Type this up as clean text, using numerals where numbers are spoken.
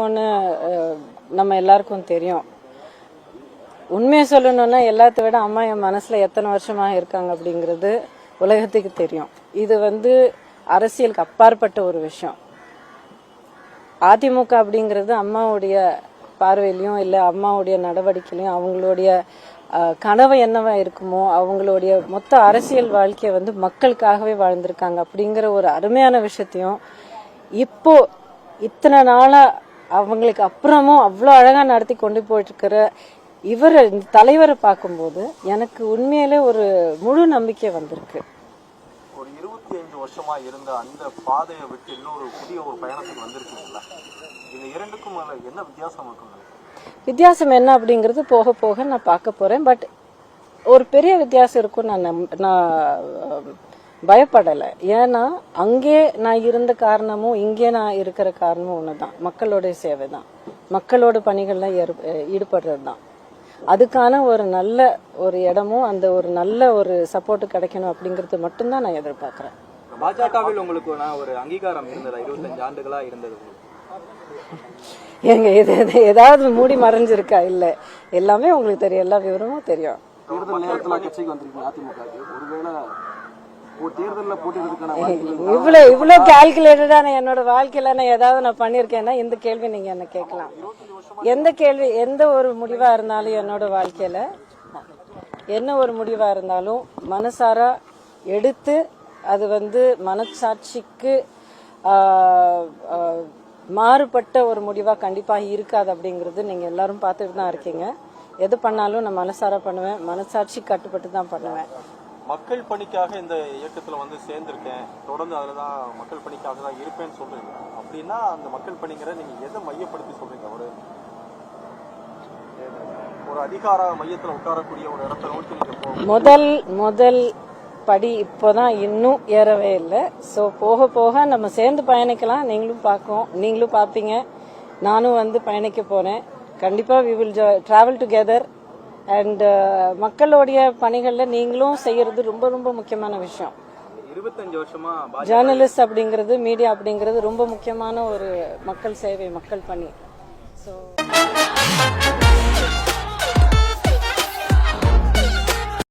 இருக்கும்னு நம்ம எல்லாருக்கும் தெரியும். உண்மையை சொல்லணும்னா எல்லாத்த விட அம்மா என் மனசுல எத்தனை வருஷமா இருக்காங்க அப்படிங்கிறது உலகத்துக்கு தெரியும். இது அரசியலுக்கு அப்பாற்பட்ட ஒரு விஷயம். அதிமுக அப்படிங்கிறது அம்மாவுடைய பார்வையிலையும் இல்லை அம்மாவுடைய நடவடிக்கையிலையும் அவங்களுடைய கனவு என்னவா இருக்குமோ அவங்களுடைய மொத்த அரசியல் வாழ்க்கையை மக்களுக்காகவே வாழ்ந்திருக்காங்க அப்படிங்கிற ஒரு அருமையான விஷயத்தையும் இப்போ இத்தனை நாளா அவங்களுக்கு அப்புறமும் அவ்வளோ அழகா நடத்தி கொண்டு போயிட்டு இருக்கிற இந்த தலைவரை பார்க்கும்போது எனக்கு உண்மையிலே ஒரு முழு நம்பிக்கை வந்திருக்கு. ஒரு 25 வருஷமா இருந்த அந்த பாதையை விட்டு இன்னொரு புதிய ஒரு பயணத்துக்கு வந்திருக்கீங்களா? இந்த இரண்டுக்கும் என்ன வித்தியாசம் இருக்கும்? வித்தியாசம் என்ன அப்படிங்கிறது போக போக நான் பார்க்க போறேன். பட் ஒரு பெரிய வித்தியாசம் இருக்கும் நான் பயப்படலை. ஏன்னா அங்கே நான் இருந்த காரணமும் இங்கே நான் இருக்கிற காரணமும் ஒண்ணுதான், மக்களோட சேவை தான், மக்களோட பணிகள்ல ஈடுபடுறது தான். அதுக்கான ஒரு நல்ல ஒரு இடமும் அந்த ஒரு நல்ல ஒரு சப்போர்ட் கிடைக்கணும் அப்படிங்கறது மட்டும்தான் நான் எதிர்பார்க்கிறேன். பாஜகவில் உங்களுக்கு ஒரு அங்கீகாரம் இருந்ததா? 25 ஆண்டுகளா இருந்தது எங்க இது ஏதாவது மூடி மறைஞ்சிருக்கா? இல்ல, எல்லாமே உங்களுக்கு தெரியும், எல்லா விவரமும் தெரியும். தேர்தல் நேரத்துல கட்சிக்கு வந்திருக்கீங்க அதிமுக. ஒருவேளை இவ்வளவு கால்குலேட்டடா என்னோட வாழ்க்கையில நான் ஏதாவது நான் பண்ணிருக்கேன்னா இந்த கேள்வி நீங்க என்ன கேட்கலாம். எந்த ஒரு முடிவா இருந்தாலும் என்னோட வாழ்க்கையில என்ன ஒரு முடிவா இருந்தாலும் மனசாரா எடுத்து அது மனசாட்சிக்கு மாறுபட்ட ஒரு முடிவா கண்டிப்பா இருக்காது அப்படிங்கிறது நீங்க எல்லாரும் பார்த்துட்டு தான் இருக்கீங்க. எது பண்ணாலும் நான் மனசாரா பண்ணுவேன், மனசாட்சி கட்டுப்பட்டு தான் பண்ணுவேன். மக்கள் பணிக்காக இந்த இயக்கத்துல சேர்ந்திருக்கேன், தொடர்ந்து அதுலதான் மக்கள் பணிக்காக தான் இருப்பேன்னு சொல்றீங்க. அப்படின்னா அந்த மக்கள் பணிங்கிற நீங்க எதை மையப்படுத்தி சொல்றீங்க? ஒரு அதிகார மையத்துல உட்காரக்கூடிய ஒரு இடத்தை நோக்கி நீங்க முதல் படி இப்போதான், இன்னும் ஏறவே இல்லை. ஸோ போக போக நம்ம சேர்ந்து பயணிக்கலாம். நீங்களும் பார்ப்பீங்க, நானும் பயணிக்க போறேன். கண்டிப்பா we will travel together. And மக்களுடைய பணிகள்ல நீங்களும் செய்யறது ரொம்ப ரொம்ப முக்கியமான விஷயம். 25 வருஷமா ஜேர்னலிஸ்ட் அப்படிங்கிறது, மீடியா அப்படிங்கிறது ரொம்ப முக்கியமான ஒரு மக்கள் சேவை, மக்கள் பணி. ஸோ